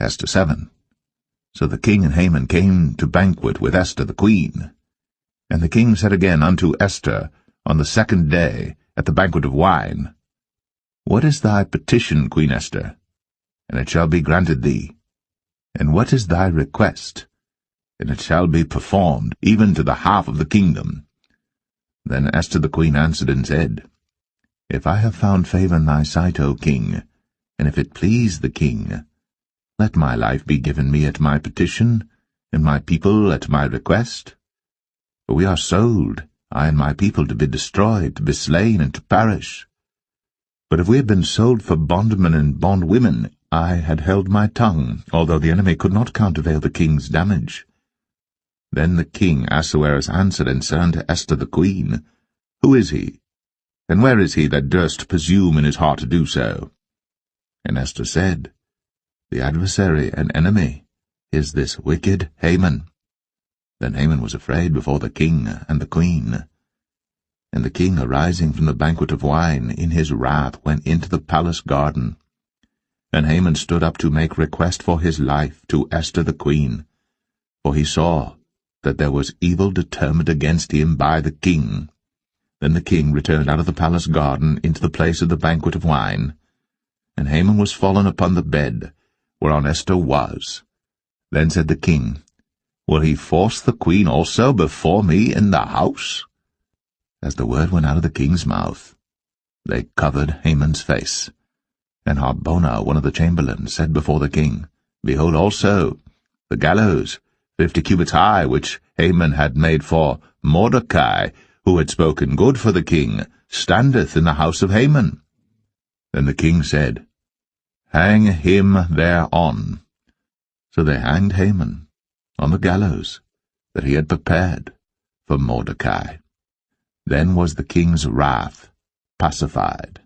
Esther 7. So the king and Haman came to banquet with Esther the queen. And the king said again unto Esther on the second day at the banquet of wine, What is thy petition, Queen Esther? And it shall be granted thee. And what is thy request? And it shall be performed, even to the half of the kingdom. Then Esther the queen answered and said, If I have found favour in thy sight, O king, and if it please the king, let my life be given me at my petition, and my people at my request. For we are sold, I and my people, to be destroyed, to be slain, and to perish. But if we had been sold for bondmen and bondwomen, I had held my tongue, although the enemy could not countervail the king's damage. Then the king Ahasuerus answered and said unto Esther the queen, Who is he? And where is he that durst presume in his heart to do so? And Esther said, The adversary and enemy is this wicked Haman. Then Haman was afraid before the king and the queen. And the king, arising from the banquet of wine, in his wrath went into the palace garden. And Haman stood up to make request for his life to Esther the queen, for he saw that there was evil determined against him by the king. Then the king returned out of the palace garden into the place of the banquet of wine. And Haman was fallen upon the bed, whereon Esther was. Then said the king, Will he force the queen also before me in the house? As the word went out of the king's mouth, they covered Haman's face. And Harbona, one of the chamberlains, said before the king, Behold also, the gallows, 50 cubits high, which Haman had made for Mordecai, who had spoken good for the king, standeth in the house of Haman. Then the king said, Hang him thereon. So they hanged Haman on the gallows that he had prepared for Mordecai. Then was the king's wrath pacified.